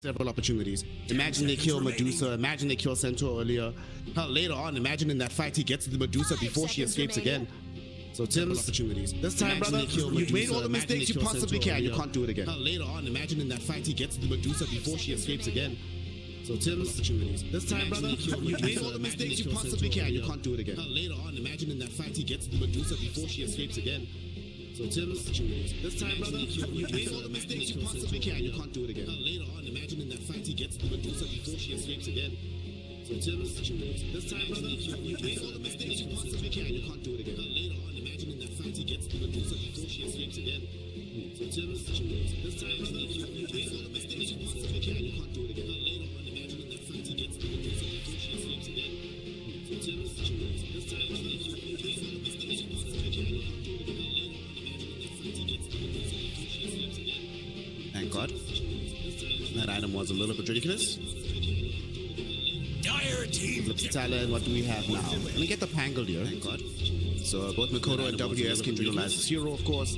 several opportunities. Imagine they kill Medusa, imagine they kill Centaur earlier. Hell, later on, imagine in that fight he gets to the Medusa before she escapes again. So Tim's opportunities. This time, brother, you've made all the mistakes you possibly can. You can't do it again. Hell, later on, imagine in that fight he gets to the Medusa before she escapes again. So Tim's opportunities. This time, brother, you've made all the mistakes you possibly can. You can't do it again. Hell, later on, imagine in that fight he gets to the Medusa before she escapes again. So Tim's opportunities. This time, brother, you've made all the mistakes you possibly can. You can't do it again. Later on, imagine in that fight he gets to the Medusa before she escapes again. So Tim's opportunities. This time, brother, you've made all the mistakes you possibly can. You can't do it again. Later on, imagine in that fight he gets to the Medusa before she escapes again. So Tim's opportunities. This time, brother, you've made all the mistakes you possibly can. You can't do it again. Later on, imagine in that fight he gets to the Medusa before she escapes again. So Tim's opportunities. This time, brother, you've made all the mistakes you possibly can. You can't do it again. Thank God. That item was a little bit ridiculous. Dire team. Flip the talent. What do we have now? Let me get the Pangle here. Thank God. So both Makoto and WS can utilize this hero, of course.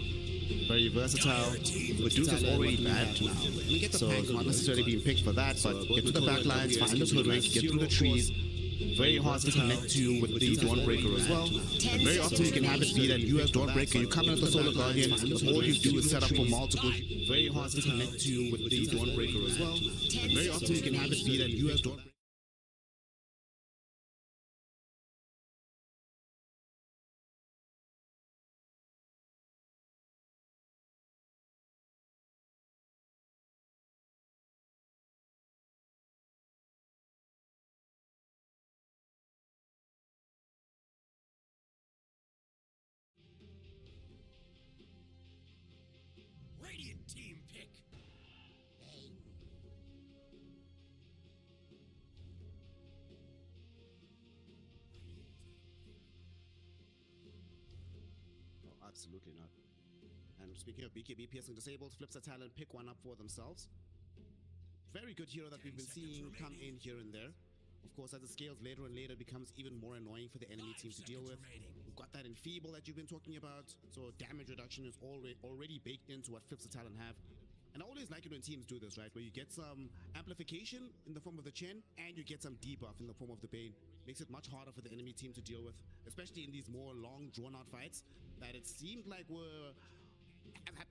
Very versatile. Medusa's already bad now. So it's not necessarily being picked for that, but get to the back lines, find the hoodwink, get through the trees. Very hard to connect to with the Dawnbreaker as well. And very often you can have it be that you as Dawnbreaker, you come in with the Solar Guardian, all you do is set up for multiple. Very hard to connect to with the Dawnbreaker as well. And very often you can have it be that you as Dawnbreaker. Radiant team pick. Oh, absolutely not. And speaking of BKB piercing disabled, flips a talent, pick one up for themselves. Very good hero that we've been seeing come in here and there. Of course, as it scales later and later, it becomes even more annoying for the enemy team to deal with. We've got that Enfeeble that you've been talking about, so damage reduction is already baked into what Flips the Talent have. And I always like it when teams do this, right? Where you get some amplification in the form of the Chen, and you get some debuff in the form of the Bane. Makes it much harder for the enemy team to deal with, especially in these more long, drawn-out fights that it seemed like were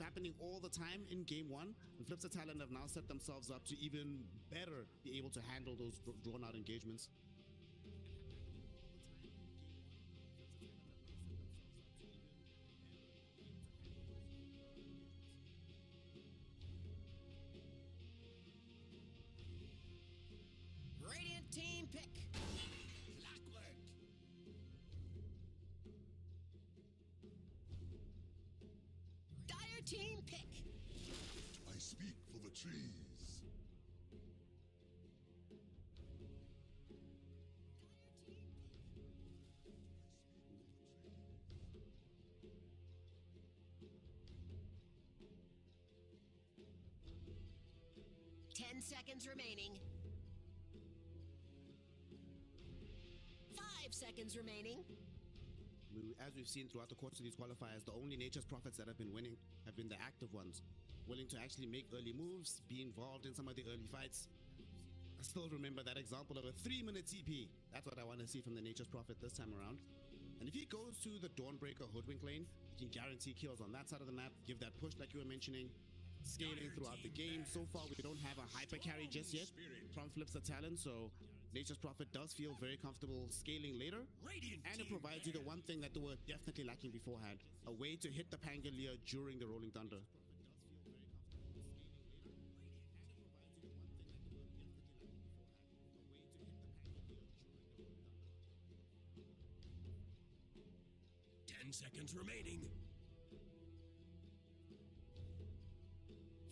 happening all the time in game one. And Flips the Talent have now set themselves up to even better be able to handle those drawn-out engagements. Radiant team pick. Clockwork. Dire team pick. I speak for the trees. Ten seconds remaining. 5 seconds remaining. As we've seen throughout the course of these qualifiers, the only Nature's Prophets that have been winning have been the active ones, willing to actually make early moves, be involved in some of the early fights. I still remember that example of a 3-minute TP. That's what I want to see from the Nature's Prophet this time around. And if he goes to the Dawnbreaker Hoodwink lane, he can guarantee kills on that side of the map, give that push like you were mentioning, scaling throughout the game. So far, we don't have a hyper carry just yet from Flips the Talent, so Nature's Prophet does feel very comfortable scaling later, and it provides you the one thing that they were definitely lacking beforehand, a way to hit the Pangolier during the Rolling Thunder. 10 seconds remaining.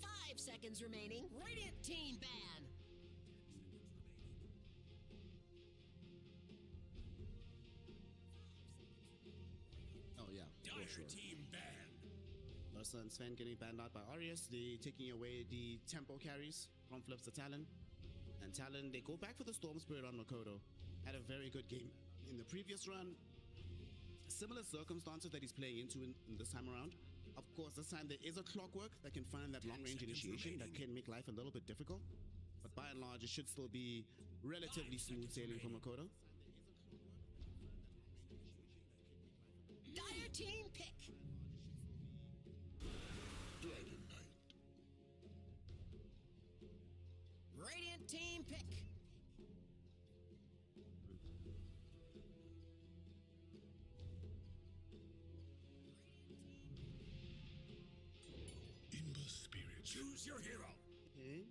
5 seconds remaining. Radiant team ban. Oh yeah, Dire for sure. team ban. Ursa and Sven getting banned out by Arius, they taking away the tempo carries from Flips the Talon. And Talon, they go back for the Storm Spirit on Makoto. Had a very good game in the previous run. Similar circumstances that he's playing into in this time around. Of course, this time there is a clockwork that can find that long-range initiation that can make life a little bit difficult. But by and large, it should still be relatively smooth sailing for Makoto. Dire team pick. Dragon Knight. Radiant team pick. Imba Spirit. Choose your hero. Okay.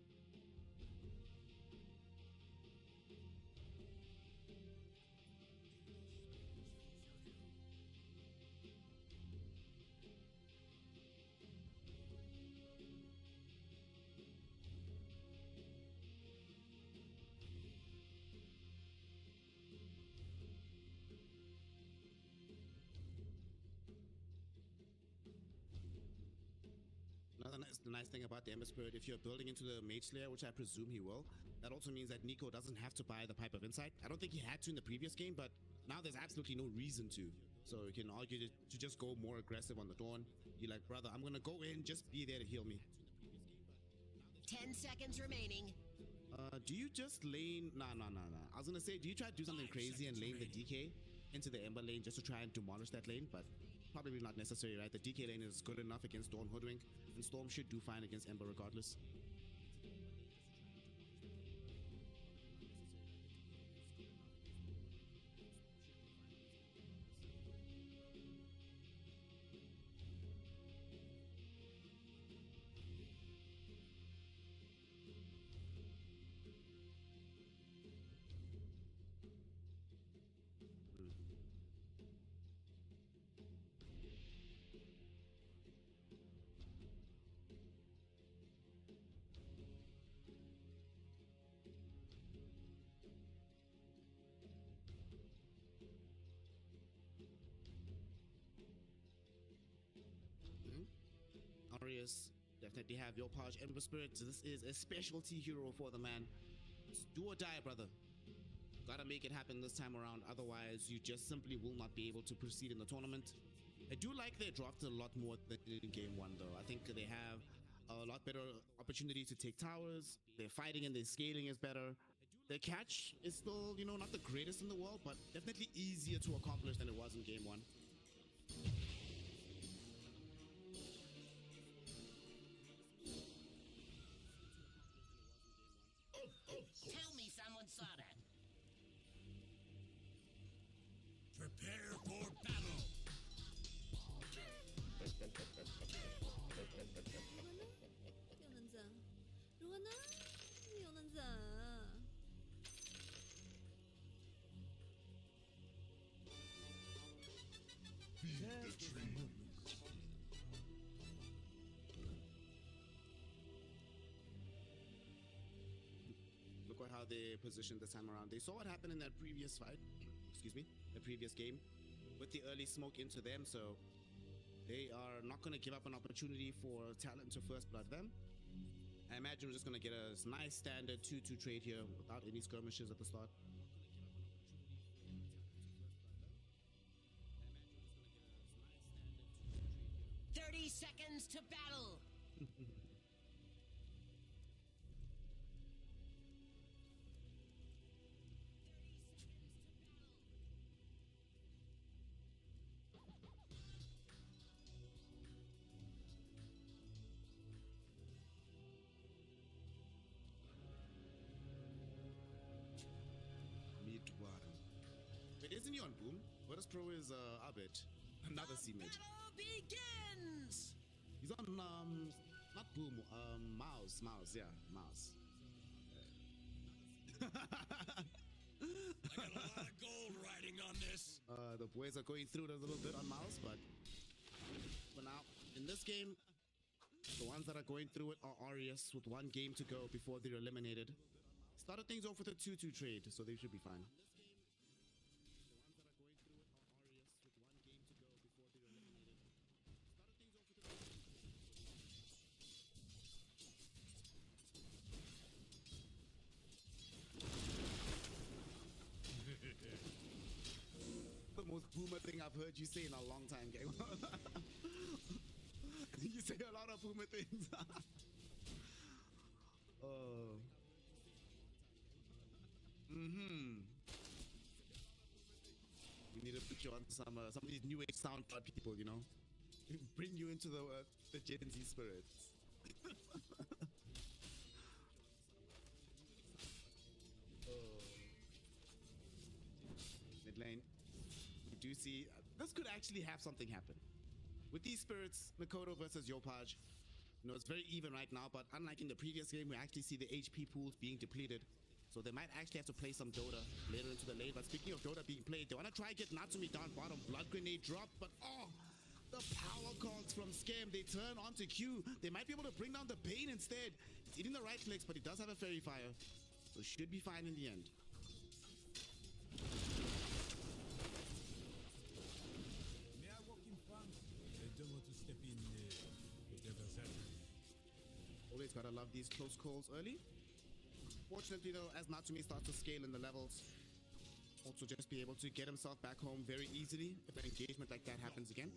The nice thing about the Ember Spirit, if you're building into the Mage Slayer, which I presume he will, that also means that Nico doesn't have to buy the Pipe of Insight. I don't think he had to in the previous game, but now there's absolutely no reason to. So you can argue to just go more aggressive on the Dawn. You're like, brother, I'm gonna go in, just be there to heal me. 10 seconds remaining. Do you just lane? Nah. I was gonna say, do you try to do something crazy and lane the DK into the Ember lane just to try and demolish that lane? But probably not necessary, right? The DK lane is good enough against Dawn Hoodwink, and Storm should do fine against Ember regardless. Arius, definitely have your Page Ember Spirit. This is a specialty hero for the man. It's do or die, brother. Gotta make it happen this time around, otherwise you just simply will not be able to proceed in the tournament. I do like their draft a lot more than in game one, though. I think they have a lot better opportunity to take towers. Their fighting and their scaling is better. Their catch is still, you know, not the greatest in the world, but definitely easier to accomplish than it was in game one. Tell me someone saw that. Prepare for battle. Feed the trees. Look at how they positioned this time around. They saw what happened in that previous fight, excuse me, the previous game, with the early smoke into them, so they are not going to give up an opportunity for talent to first blood them. I imagine we're just going to get a nice standard 2-2 trade here without any skirmishes at the start. 30 seconds to battle. Wait, isn't he on Boom? Virtus Pro is Abed, another C-mate. Battle begins. He's on not Boom, Mouse, yeah, Mouse. I got a lot of gold riding on this. The boys are going through it a little bit on Mouse, but for now, in this game, the ones that are going through it are Arius with 1 game to go before they're eliminated. Started things off with a 2-2 trade, so they should be fine. The most boomer thing I've heard you say in a long time, game. You say a lot of boomer things. We need to put you on some of these new age SoundCloud people, you know, bring you into the Gen Z spirits. Mid lane, we do see this could actually have something happen with these spirits. Mikoto versus Yopaj. You know, it's very even right now, but unlike in the previous game, we actually see the HP pools being depleted. So they might actually have to play some Dota later into the lane. But speaking of Dota being played, they want to try and get Natsumi down bottom. Blood grenade drop, but oh, the power cogs from Scam. They turn onto Q. They might be able to bring down the Bane instead. He's eating the right clicks, but he does have a Fairy Fire. So should be fine in the end. May I walk in front? I don't want to step in whatever's happening. Always gotta love these close calls early. Fortunately though, as Natsumi starts to scale in the levels, also just be able to get himself back home very easily if an engagement like that happens again.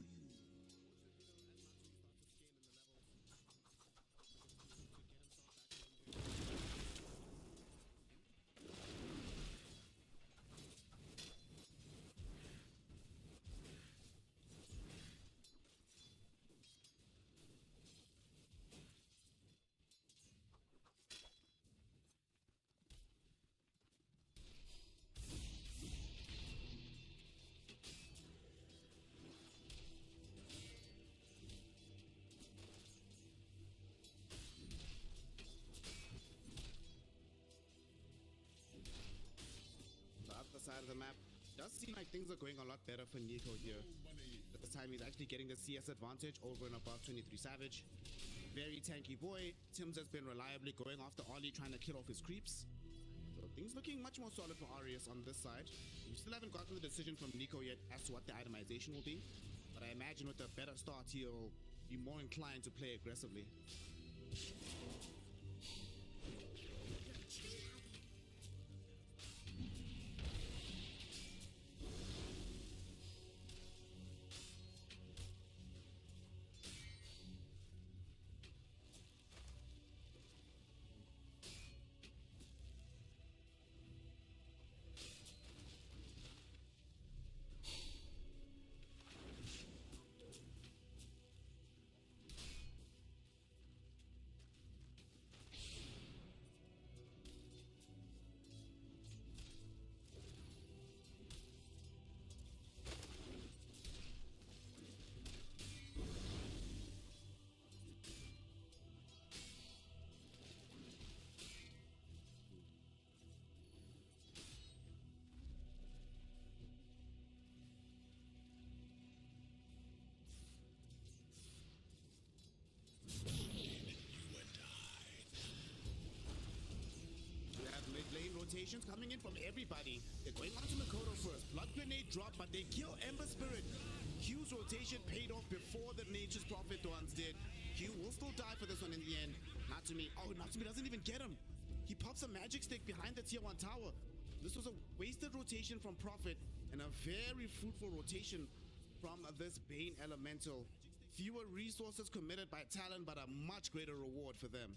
The other side of the map does seem like things are going a lot better for Nico here. This time he's actually getting the CS advantage over and above 23 Savage. Very tanky boy. Tims has been reliably going after Ollie, trying to kill off his creeps. So things looking much more solid for Arius on this side. We still haven't gotten the decision from Nico yet as to what the itemization will be, but I imagine with a better start he'll be more inclined to play aggressively. Lane rotations coming in from everybody. They're going on to Mikoto first. Blood grenade drop, but they kill Ember Spirit. Q's rotation paid off before the Nature's Prophet ones did. Q will still die for this one in the end. Natsumi, oh, Natsumi doesn't even get him. He pops a magic stick behind the tier 1 tower. This was a wasted rotation from Prophet and a very fruitful rotation from this Bane Elemental. Fewer resources committed by Talon, but a much greater reward for them.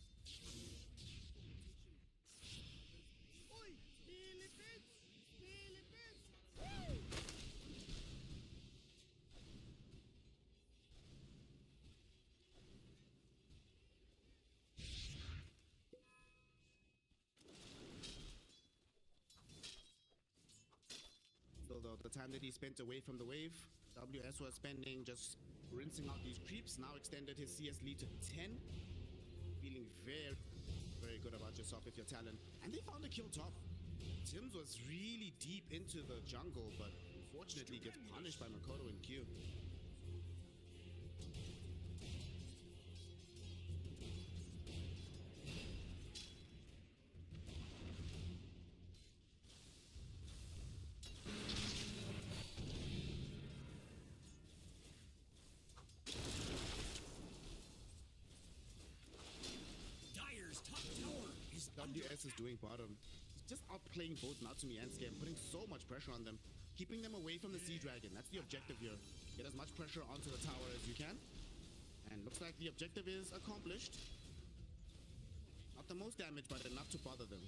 Still though, the time that he spent away from the wave, WS was spending just rinsing out these creeps, now extended his CS lead to 10. Feeling very, very good about yourself if you're Talon. And they found a kill top. Tims was really deep into the jungle, but unfortunately gets punished by Mikoto and Q. WS is doing bottom. He's just outplaying both Natsumi and Scam, putting so much pressure on them, keeping them away from the Sea Dragon. That's the objective here. Get as much pressure onto the tower as you can. And looks like the objective is accomplished. Not the most damage, but enough to bother them.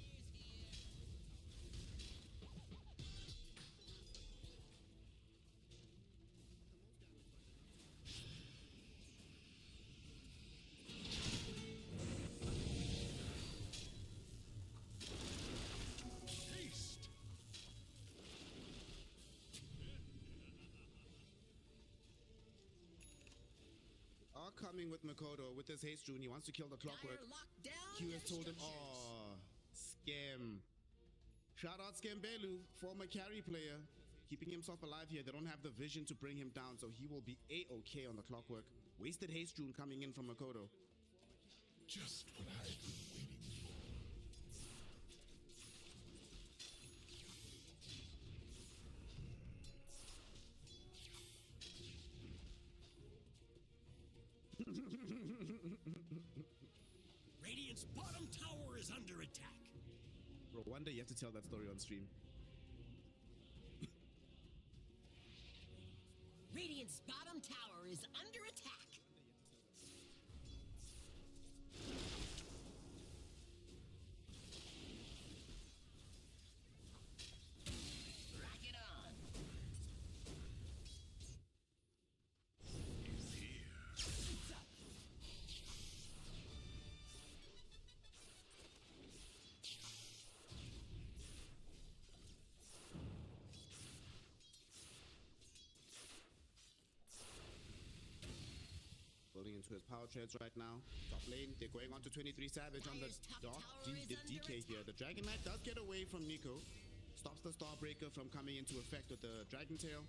coming with Makoto with his haste rune. He wants to kill the clockwork. Q has told him, oh, scam. Shout out Scambelu, former carry player, keeping himself alive here. They don't have the vision to bring him down, so he will be A-okay on the clockwork. Wasted haste rune coming in from Makoto. Just what I've been waiting for. Radiant's bottom tower is under attack. Bro, one day you have to tell that story on stream. Radiant's bottom tower is under attack. Rock it on. He's here. It's up. Building into his power treads right now. Top lane, they're going on to 23 Savage on the Dire's top dark tower the is under DK here. attack. The Dragon Knight does get away from Nico. Stops the Starbreaker from coming into effect with the Dragon Tail.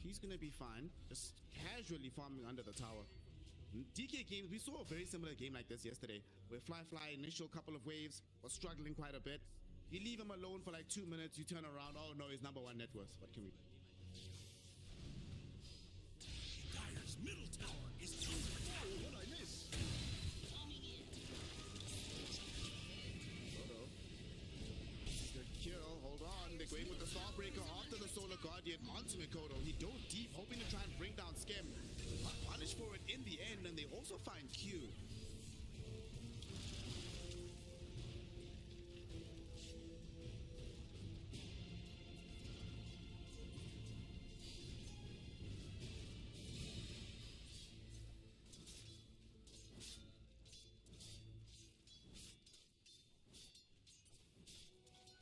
He's gonna be fine. Just casually farming under the tower. DK games, we saw a very similar game like this yesterday, where Fly initial couple of waves was struggling quite a bit. You leave him alone for like 2 minutes, you turn around, oh no, he's number 1 net worth. What can we do? Dire's middle tower is under attack. What I miss? Coming in. Good kill, hold on. They're going with the Starbreaker after the Solar Guardian onto Mikoto. He dove deep, hoping to try and bring down Skem. But punished for it in the end, and they also find Q.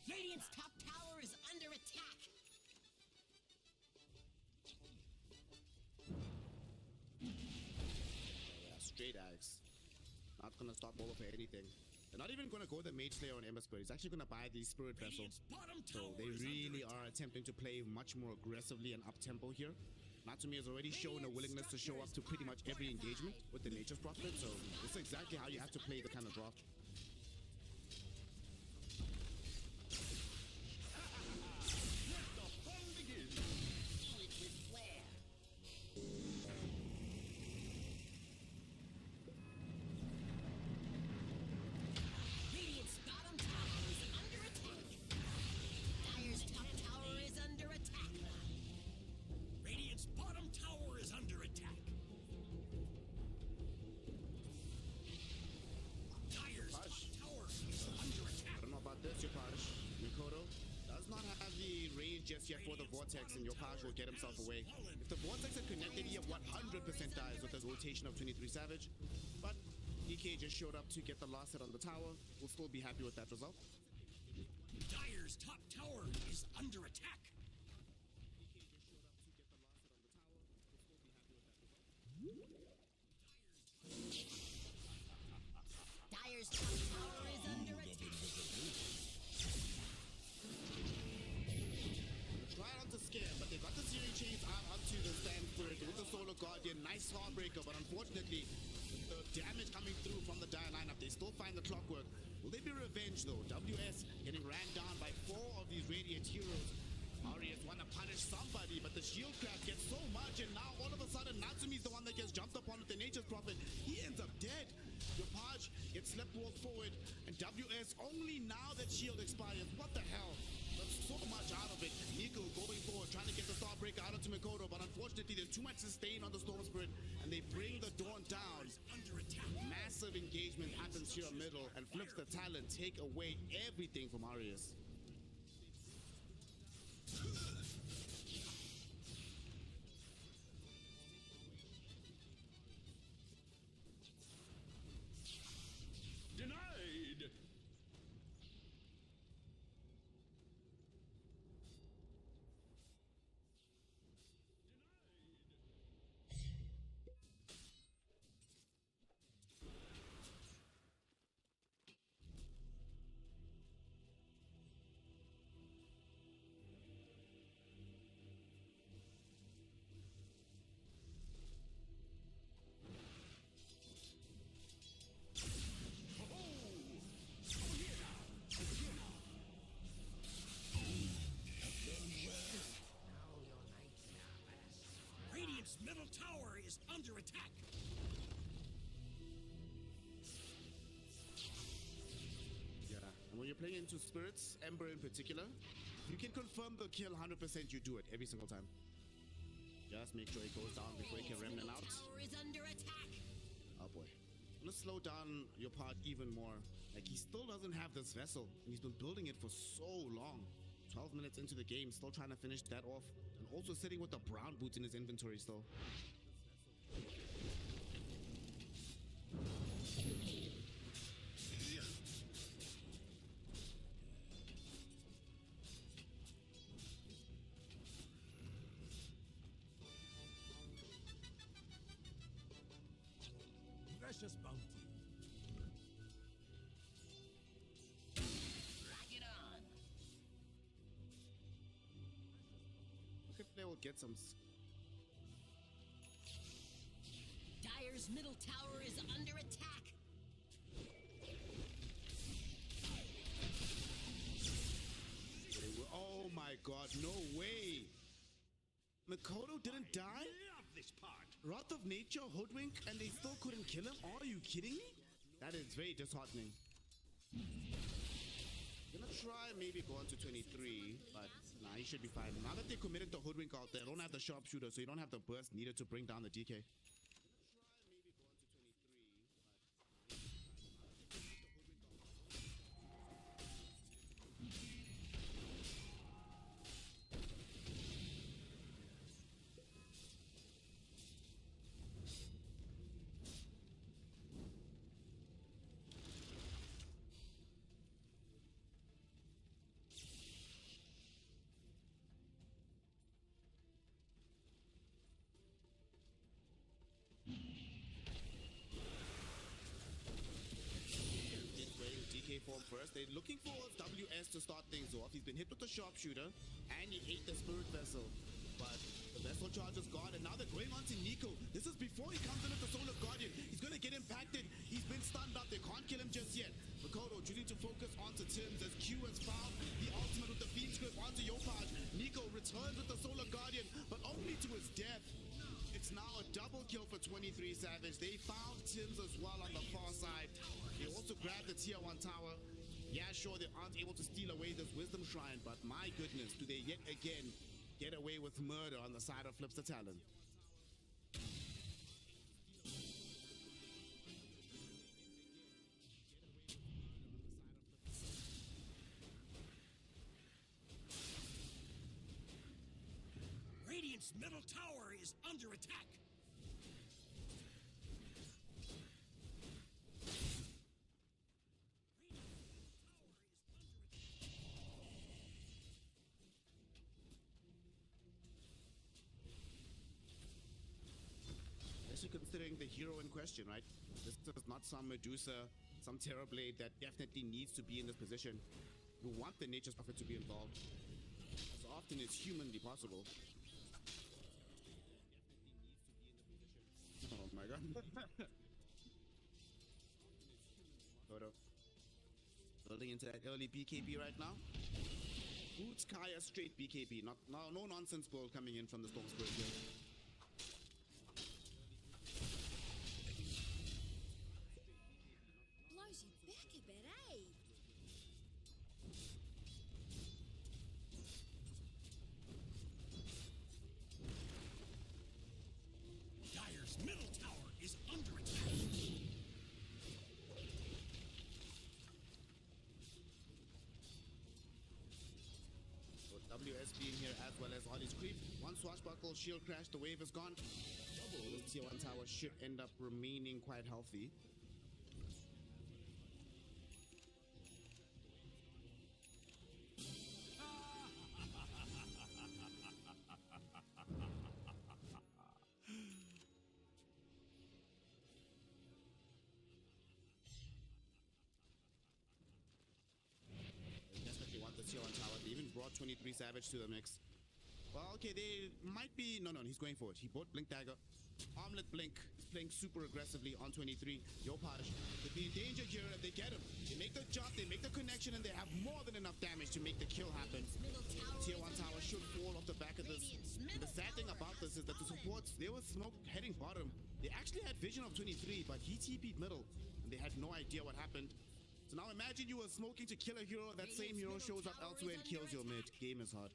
Radiant's top tower is under attack. Yeah, straight axe. Not gonna stop over for anything. They're not even gonna go the Mage Slayer on Ember Spirit. He's actually gonna buy the Spirit Vessel. Radiant's bottom So tower they is really under are attack. attempting to play much more aggressively and up-tempo here. Natsumi has already shown a willingness to show up to pretty much every engagement with the Nature's Prophet, so this is exactly how you have to play the kind of draft. Let the fun begin. Do it with flair. Radiant's bottom tower is under attack. Dire's top tower is under attack. Radiant's bottom tower is under attack. Dire's Hush. top tower is under I attack. don't know about this, Yopash. Mikoto does not have the range just yet for the Vortex, and Yopash will get himself away. If the Vortex had connected, he 100% dies with the rotation of 23 Savage. But DK just showed up to get the last hit on the tower. We'll still be happy with that result. Dire's top tower is under attack. Dire's top tower is under attack. Tried onto Scare, but they got the Searing Chains out onto the Stand Spirit with the Solar Guardian. Nice Heartbreaker, but unfortunately, the damage coming through from the Dire lineup, they still find the Clockwork. Will they be revenged though? WS getting ran down by 4 of these Radiant heroes. Arias want to punish somebody, but the shield craft gets so much, and now all of a sudden Natsumi's the one that gets jumped upon with the Nature's Prophet. He ends up dead. Yopaj gets sleptwalked forward, and WS only now that shield expires. What the hell? There's so much out of it. Nico going forward, trying to get the Starbreaker out onto Mikoto, but unfortunately there's too much sustain on the Storm Spirit, and they bring the Dawn down. Under attack. Massive engagement happens here middle, and flips the talent, take away everything from Arias. Denied. under attack. Yeah, and when you're playing into spirits, Ember in particular, you can confirm the kill 100%. You do it every single time. Just make sure it goes down before you can remnant out. Tower is under attack. Oh boy. I'm gonna slow down your part even more. Like, he still doesn't have this vessel, and he's been building it for so long. 12 minutes into the game, still trying to finish that off, and also sitting with the brown boots in his inventory still. Precious bounty. Drag it on. Look if they will get some. Dire's middle tower is under attack. Oh my god, no way! Makoto didn't die? Love this part. Wrath of Nature, Hoodwink, and they still couldn't kill him? Are you kidding me? That is very disheartening. Gonna try maybe go on to 23, but nah, he should be fine. Now that they committed the Hoodwink out there, they don't have the sharpshooter, so you don't have the burst needed to bring down the DK. DK form first. They're looking for WS to start things off. He's been hit with the sharpshooter, and he ate the spirit vessel. But the vessel charge is gone, and now they're going on to Nico. This is before he comes in with the Solar Guardian. He's going to get impacted. He's been stunned up. They can't kill him just yet. Makoto choosing to focus onto Tim's as Q has found the ultimate with the Phoenix Grip onto Yopaj. Nico returns with the Solar Guardian, but only to his death. It's now a double kill for 23 Savage. They found Tim's as well on the far side. They also grabbed the tier 1 tower. Yeah, sure, they aren't able to steal away this Wisdom Shrine, but my goodness, do they yet again get away with murder on the side of Flips the Talon. Radiant's middle tower is under attack. Especially considering the hero in question, right? This is not some Medusa, some Terrorblade that definitely needs to be in this position. We want the Nature's Prophet to be involved as often as humanly possible. Oh my god. Photo. Building into that early BKB right now. Boots Kaya straight BKB. No nonsense build coming in from the Storm Spirit here. Blows you back a bit, eh? Dire's middle tower is under attack. So WS being here as well as all his creep. One swashbuckle, shield crash, the wave is gone. This tier 1 tower should end up remaining quite healthy. Definitely want the tier 1 tower. They even brought 23 Savage to the mix. Well, okay, they might be... No, he's going for it. He bought Blink Dagger. Armlet Blink. He's playing super aggressively on 23. Yopaj, they'd be in danger here if they get him. They make the jump, they make the connection, and they have more than enough damage to make the kill happen. Tier 1 tower should fall off the back of this. And the sad thing about this is that the supports, they were smoke heading bottom. They actually had vision of 23, but he TP'd middle, and they had no idea what happened. So now imagine you were smoking to kill a hero, that same hero shows up elsewhere and kills your mid. Game is hard.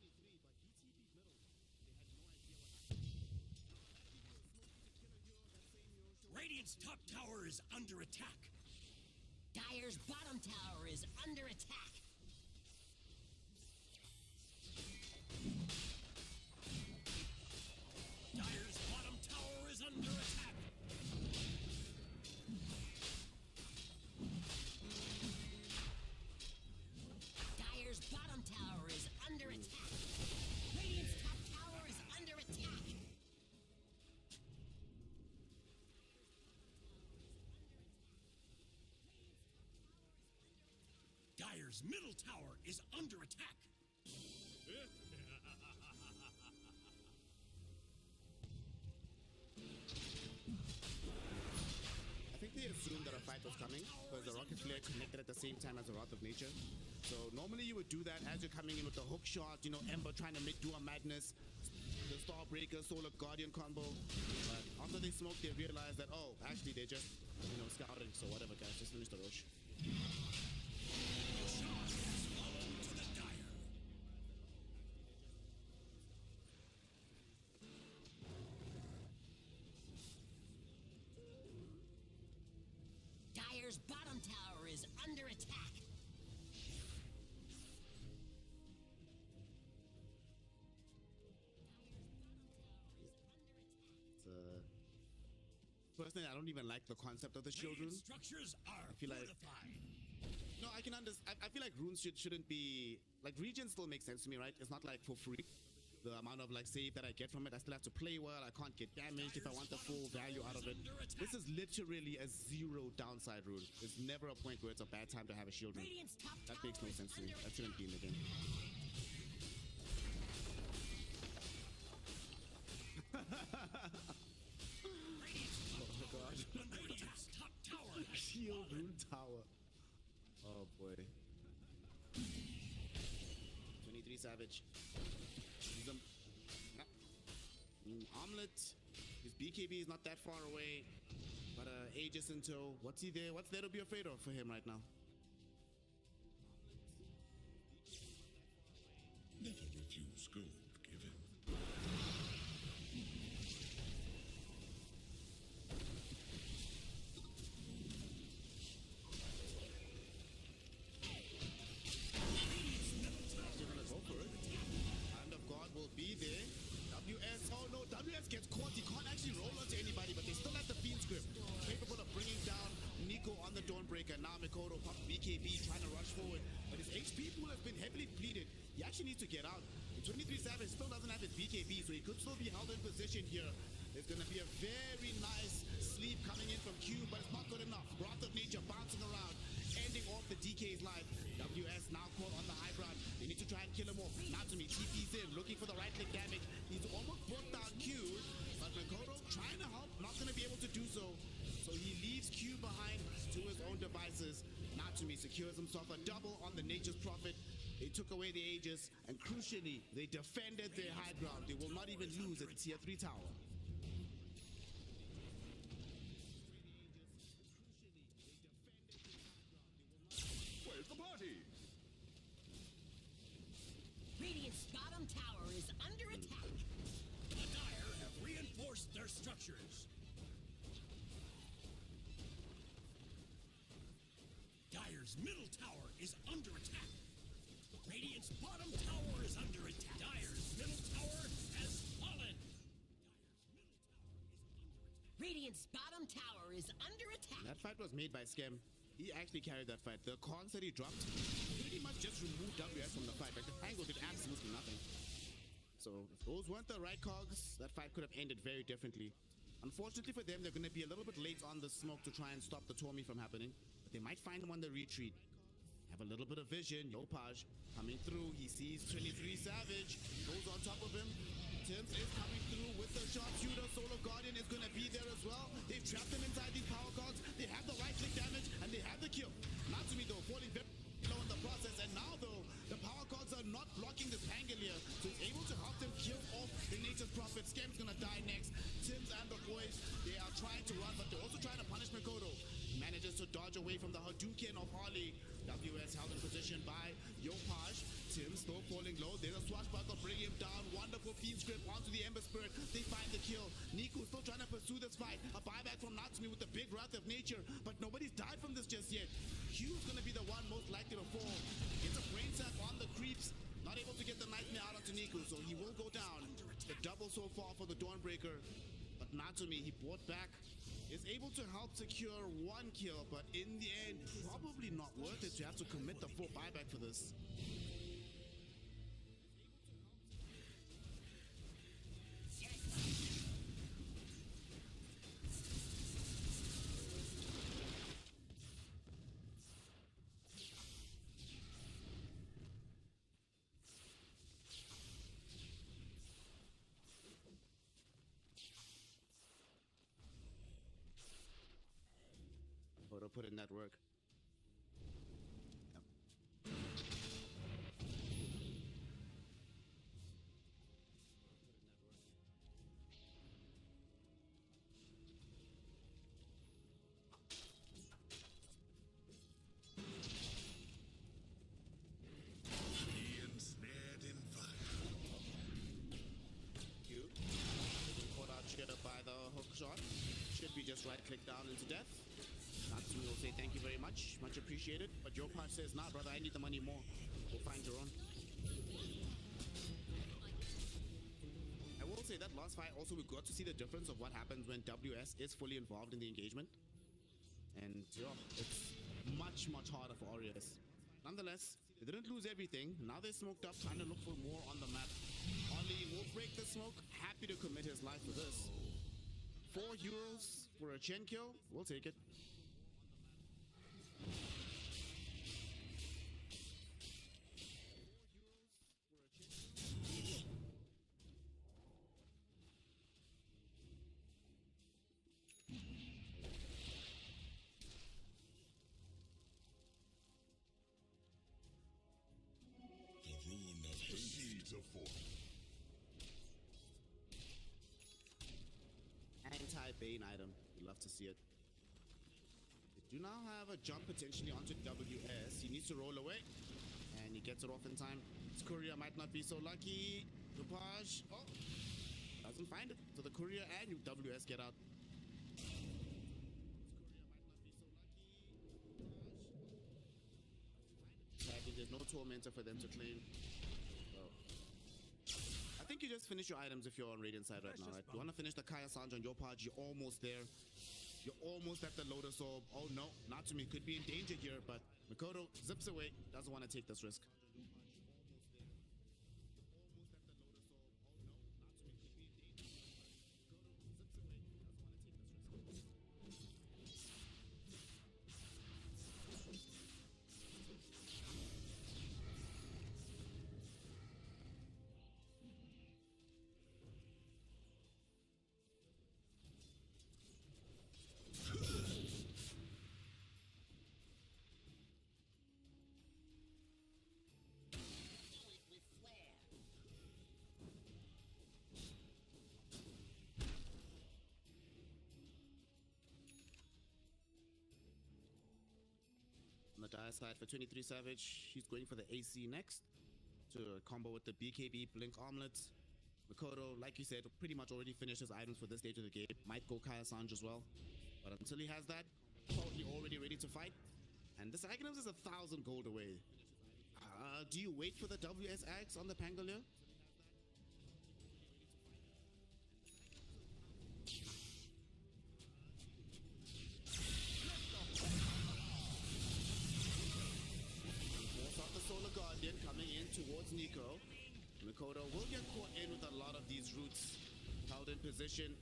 Radiant's top tower is under attack. Dire's bottom tower is under attack. Dire's bottom tower is under attack. Dire's bottom tower is under attack. Radiant's top tower is under attack. Dire's middle tower is under attack. I think they assumed that a fight was coming because the rocket flare connected at the same time as the Wrath of Nature. So normally you would do that as you're coming in with the hook shot, you know, Ember trying to do a madness, the Starbreaker, Solar Guardian combo. But after they smoked, they realized that, oh, actually they're just, you know, scouting. So whatever, guys, just finish the rush. Charge has fallen to the Dire. Dire's bottom tower is under attack. Personally, I don't even like the concept of the shield rune. Radiant structures are feel like- fortified. No, I can understand. I feel like runes shouldn't be like regen. Still makes sense to me, right? It's not like for free. The amount of like save that I get from it, I still have to play well. I can't get damaged if I want the full value out of it. This is literally a zero downside rune. There's never a point where it's a bad time to have a shield rune. Radiant's top That tower makes no is sense to me. under That shouldn't be in the game. Radiant's top tower has Shield rune tower. Oh boy. 23 Savage. He's a Omelet. His BKB is not that far away. But Aegis in tow. What's he there? What's there to be afraid of for him right now? Never refuse gold given. They're gonna go for it. Hand of God will be there. WS, oh no, WS gets caught. He can't actually roll onto anybody, but they still have the Fiend script. Capable of bringing down Nico on the Dawnbreaker. Now Mikoto pops BKB trying to rush forward, but his HP pool has been heavily depleted. He actually needs to get out. The 23 Savage still doesn't have his BKB, so he could still be held in position here. There's going to be a very nice sleep coming in from Q, but it's not good enough. Wrath of Nature bouncing around, ending off the DK's life. WS now caught on the high ground. They need to try and kill him off. Natsumi TP's in, looking for the right click damage. He's almost brought down Q, but Mikoto trying to help, not going to be able to do so. So he leaves Q behind to his own devices. Natsumi secures himself a double on the Nature's Prophet. They took away the Aegis, and crucially, they defended their high ground. They will not even lose at the tier 3 tower. Where's the party? Radiant's bottom tower is under attack. The Dire have reinforced their structures. Dire's middle tower is under attack. Radiant's bottom tower is under attack. Dire's middle tower has fallen. Dire's middle tower is under attack. Radiant's bottom tower is under attack. That fight was made by Skem. He actually carried that fight. The cons that he dropped pretty much just removed WS from the fight. Like the Tangle did absolutely nothing. So if those weren't the right cogs, that fight could have ended very differently. Unfortunately for them, they're going to be a little bit late on the smoke to try and stop the Tormy from happening. But they might find him on the retreat. Have a little bit of vision. Yopaj coming through. He sees 23 Savage. Goes on top of him. Tims is coming through with the sharpshooter. Solar Guardian is going to be there as well. They've trapped him inside these power cogs. They have the right click damage and they have the kill. Natsumi though falling very low in the process, and now though the power cogs are not blocking this Pangolier, so he's able to help them kill off the Nature's Prophet. Skem's gonna die next. Tims and the boys, they are trying charge away from the Hadouken of Ollie. WS held in position by Yopaj. Tim still falling low. There's a swashbuckle, bring him down. Wonderful fiend script onto the Ember Spirit. They find the kill. Niku still trying to pursue this fight. A buyback from Natsumi with the big wrath of nature, but nobody's died from this just yet. Hugh's gonna be the one most likely to fall. Gets a brain tap on the creeps. Not able to get the nightmare out onto Niku, so he will go down. The double so far for the Dawnbreaker. But Natsumi, he brought back, is able to help secure one kill, but in the end, probably not worth it to have to commit the full buyback for this. Photo put in that work. Yep. Be ensnared in fire. You caught out here by the hook shot. Should be just right click down into death. Natsumi will say thank you very much, much appreciated. But your part says, nah, brother, I need the money more. Go find your own. I will say that last fight also we got to see the difference of what happens when WS is fully involved in the engagement. And it's much, much harder for Aureus. Nonetheless, they didn't lose everything. Now they're smoked up, trying to look for more on the map. Ollie will break the smoke. Happy to commit his life for this. 4 euros for a Chen kill. We'll take it. The rune of haste to forth. Anti-Bane item. We'd love to see it. They do now have a jump potentially onto WS. He needs to roll away. And he gets it off in time. His courier might not be so lucky. Dupage. Oh. Doesn't find it. So the courier and WS get out. His courier might not be so lucky. Sadly, there's no tormentor for them to claim. So I think you just finish your items if you're on Radiant side right now, right? You want to finish the Kaya Sanji on your part. You're almost there. You're almost at the Lotus Orb. Oh no, Natsumi could be in danger here, but Mikoto zips away. Doesn't want to take this risk. On the dire side for 23 Savage, he's going for the AC next to combo with the BKB Blink Armlet. Mikoto, like you said, pretty much already finished his items for this stage of the game. Might go Kaya Sanj as well. But until he has that, probably already ready to fight. And this items is 1,000 gold away. Do you wait for the WS Axe on the Pangolier? The Solar Guardian coming in towards Nico. Mikoto will get caught in with a lot of these roots. Held in position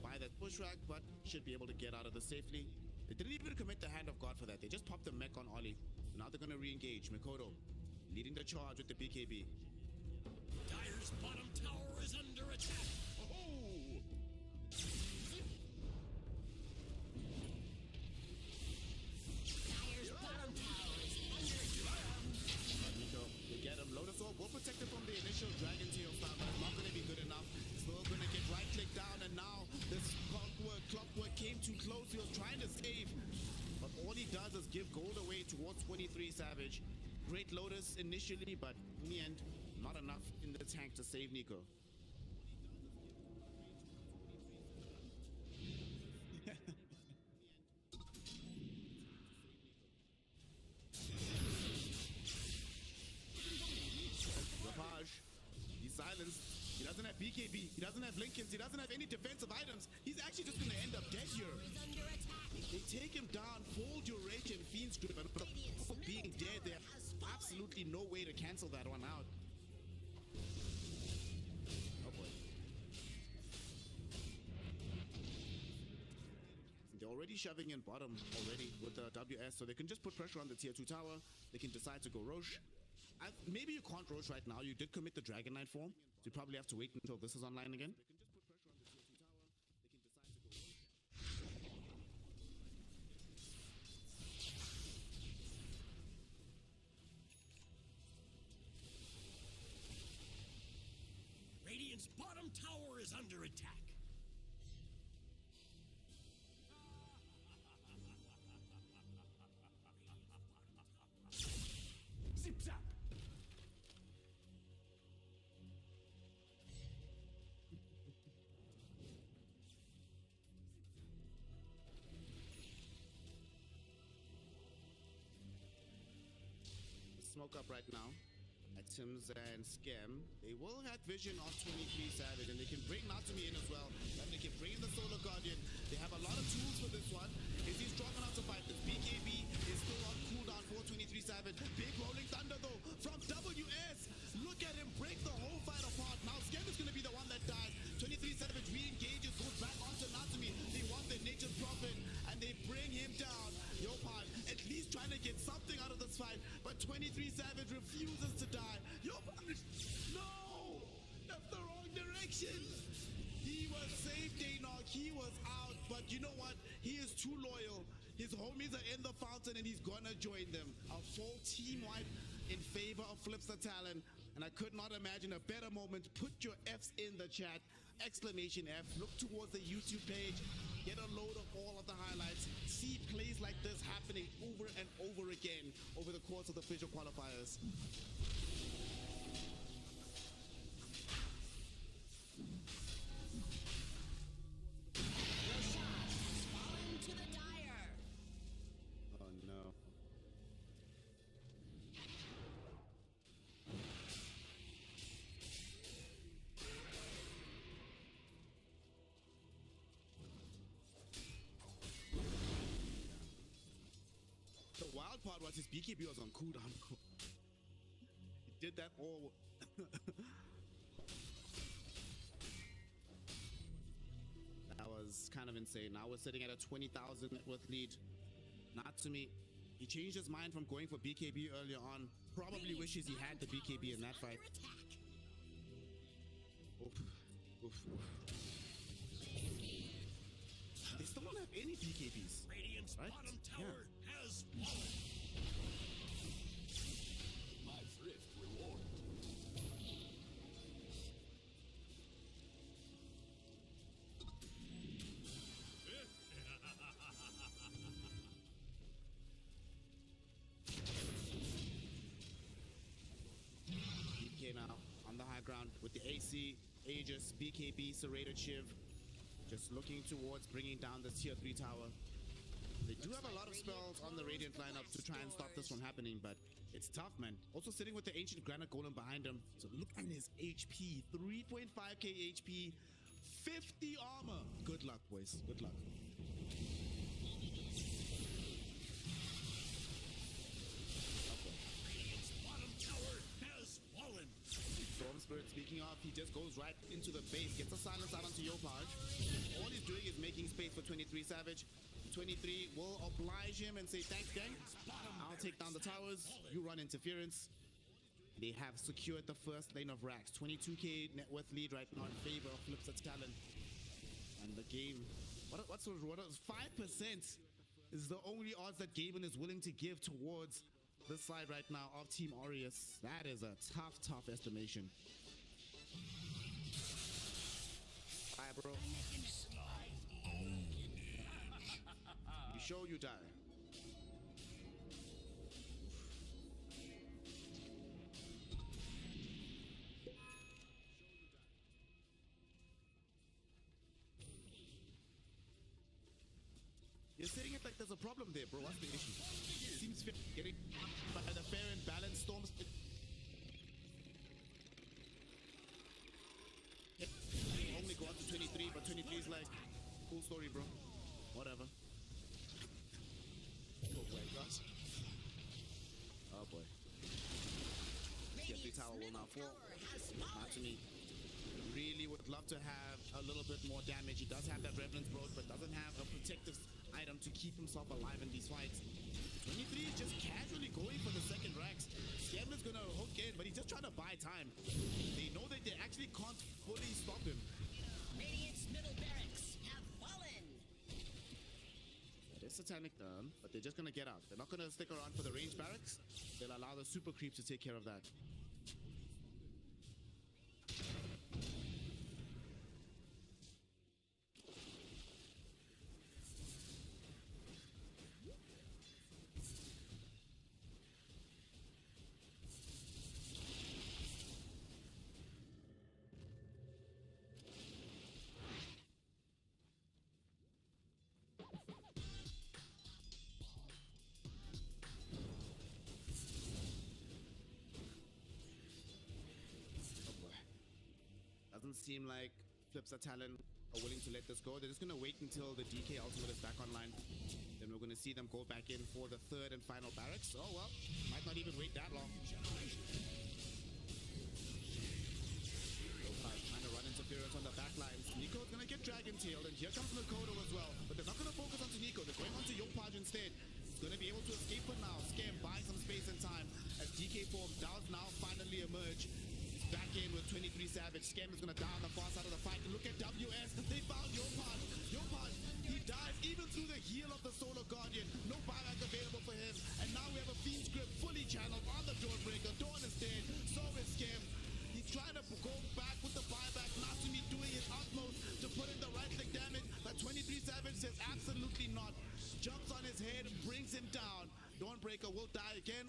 by that pushback, but should be able to get out of this safely. They didn't even commit the Hand of God for that. They just popped the mech on Ollie. Now they're going to re-engage. Mikoto leading the charge with the BKB. Dire's bottom tower is under attack. Oh! Dire's bottom tower is under attack. Nico, they get him. Lotus Orb will protect him from the initial Dragon Tail style, but it's not going to be good enough. Still going to get right click down, and now this clockwork came too close. He was trying to save, but all he does White Lotus initially, but in the end, not enough in the tank to save Nico. Rapage, he's silenced. He doesn't have BKB. He doesn't have Lincolns. He doesn't have any defensive items. He's actually just going to end up dead here. Is under attack. They take him down, full duration, Fiend's Grip, and for being dead, there's absolutely no way to cancel that one out. Oh boy. They're already shoving in bottom already with the WS, so they can just put pressure on the tier 2 tower. They can decide to go Roche. Maybe you can't Roche right now. You did commit the Dragon Knight form, so you probably have to wait until this is online again. They can just put pressure on the tier 2 tower. They can decide to go Roche. Radiant's bottom tower is under attack. Zip zap. Smoke up right now at Tim's and Scam. They will have vision of 23 Savage, and they can bring Natsumi in as well. And they can bring in the Solar Guardian. They have a lot of tools for this one. Is he strong enough to fight this? BKB is still on cooldown for 23 Savage. Big Rolling Thunder though from WS. Look at him break the whole fight apart. Now Scam is going to be the one that dies. 23 Savage re-engages, goes back onto Natsumi. They want their Nature's Prophet, and they bring him down. Yopad at least trying to get something out of this fight, but 23 Savage refuses to die. Yopad, no! That's the wrong direction. He was safe, Daynok. He was out, but you know what? He is too loyal. His homies are in the fountain, and he's gonna join them. A full team wipe in favor of Flipster Talon, and I could not imagine a better moment. Put your F's in the chat. Exclamation F. Look towards the YouTube page. Get a load of all of the highlights. See plays like this happening over and over again over the course of the Fissure qualifiers. Your shot has fallen to the Dire. Oh no. The wild part was his BKB was on cooldown. He did that all. That was kind of insane. Now we're sitting at a 20,000 net worth lead. Natsumi, he changed his mind from going for BKB earlier on. Probably wishes he had the BKB in that fight. Oof. Oof. They still don't have any BKBs. Radiant's Right? bottom tower has fallen. My thrift rewarded. BK now on the high ground with the AC, Aegis, BKB, Serrated Shiv. Just looking towards bringing down this tier 3 tower. They do have a lot of spells on the Radiant lineup to try and stop this from happening, but it's tough, man. Also sitting with the Ancient Granite Golem behind him. So look at his HP, 3.5k HP, 50 armor. Good luck, boys. Good luck. Radiant's bottom tower has fallen. Storm Spirit, speaking of, he just goes right into the base, gets a silence out onto Yopaj. All he's doing is making space for 23 Savage. 23 will oblige him and say, thanks, gang. I'll take down the towers. You run interference. They have secured the first lane of racks. 22k net worth lead right now in favor of Flipster Talon. And the game, what's 5% is the only odds that Gaben is willing to give towards this side right now of Team Aureus. That is a tough estimation. Alright, bro. You show, you die. You're saying it like there's a problem there, bro. What's the issue? Seems fair. Getting by the fair and balanced storms. Only go up to 23, but 23 is like, cool story, bro. Whatever. Oh boy, guys. Oh boy. Get 3 tower will now fall. Not to me. Really would love to have a little bit more damage. He does have that Revenant's Road, but doesn't have a protective item to keep himself alive in these fights. 23 is just casually going for the second Rex. Scam is gonna hook in, but he's just trying to buy time. They know that they actually can't fully stop him. Radiant's middle barracks have fallen. It is Satanic down, but they're just gonna get out. They're not gonna stick around for the range barracks. They'll allow the super creeps to take care of that. Doesn't seem like Flips or Talon are willing to let this go. They're just going to wait until the DK ultimate is back online. Then we're going to see them go back in for the third and final barracks. Oh, well, might not even wait that long. Trying to run interference on the back lines. Nico's going to get Dragon Tailed, and here comes Nakoto as well. But they're not going to focus onto Nico. They're going onto Yopaj instead. He's going to be able to escape for now. Scam buying some space and time as DK form does now finally emerge. Back in with 23 Savage. Scam is going to die on the far side of the fight. And look at WS. They found Yopaj. Yopaj, he dies even through the heal of the Solar Guardian. No buyback available for him. And now we have a Fiend's Grip fully channeled on the Dawnbreaker. Dawn is dead. So is Scam. He's trying to go back with the buyback. Natumi doing his utmost to put in the right click damage. But 23 Savage says absolutely not. Jumps on his head, brings him down. Dawnbreaker will die again.